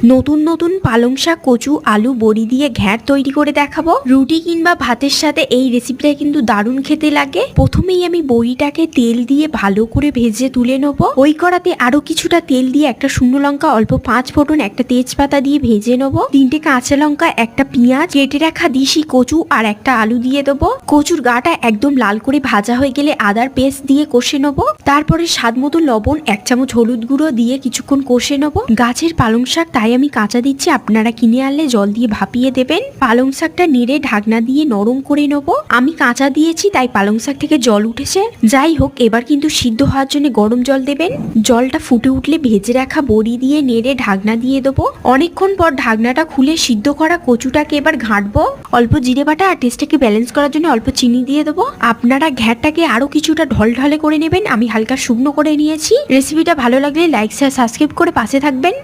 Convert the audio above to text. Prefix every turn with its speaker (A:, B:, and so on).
A: নতুন নতুন পালং শাক, কচু, আলু, বড়ি দিয়ে ঘ্যাঁট তৈরি করে দেখাবো। রুটি কিংবা ভাতের সাথে এই রেসিপিটা কিন্তু দারুণ খেতে লাগে। প্রথমেই আমি বড়িটাকে তেল দিয়ে ভালো করে ভেজে তুলে নেবো। ওই কড়াতে আরো কিছুটা তেল দিয়ে একটা শুকনো লঙ্কা, অল্প 5 ফোড়ন, একটা তেজপাতা দিয়ে ভেজে নেবো। 3টে কাঁচা লঙ্কা, একটা পেঁয়াজ, কেটে রাখা দিশি কচু আর একটা আলু দিয়ে দেবো। কচুর গাটা একদম লাল করে ভাজা হয়ে গেলে আদার পেস্ট দিয়ে কষে নেবো। তারপরে স্বাদ মতো লবণ, 1 চামচ হলুদ গুঁড়ো দিয়ে কিছুক্ষণ কষে নেবো। গাছের পালং শাক তাই আমি কাঁচা দিচ্ছি, আপনারা কিনে আনলে জল দিয়ে ভাপিয়ে দেবেন। পালং শাকটা নেড়ে ঢাকনা দিয়ে নরম করে নেবো। আমি কাঁচা দিয়েছি তাই পালং শাক থেকে জল উঠেছে। যাই হোক, এবার কিন্তু সিদ্ধ হওয়ার জন্য গরম জল দেবেন। জলটা ফুটে উঠলে ভেজে রাখা বড়ি দিয়ে নেড়ে ঢাকনা দিয়ে দেবো। অনেকক্ষণ পর ঢাকনাটা খুলে সিদ্ধ করা কচুটাকে এবার ঘাঁটবো। অল্প জিরে বাটা আর টেস্টটাকে ব্যালেন্স করার জন্য অল্প চিনি দিয়ে দেবো। আপনারা ঘ্যাঁটটাকে আরো কিছুটা ঢলঢলে করে নেবেন। আমি হালকা শুকনো করে নিয়েছি। রেসিপিটা ভালো লাগলে লাইক, শেয়ার, সাবস্ক্রাইব করে পাশে থাকবেন।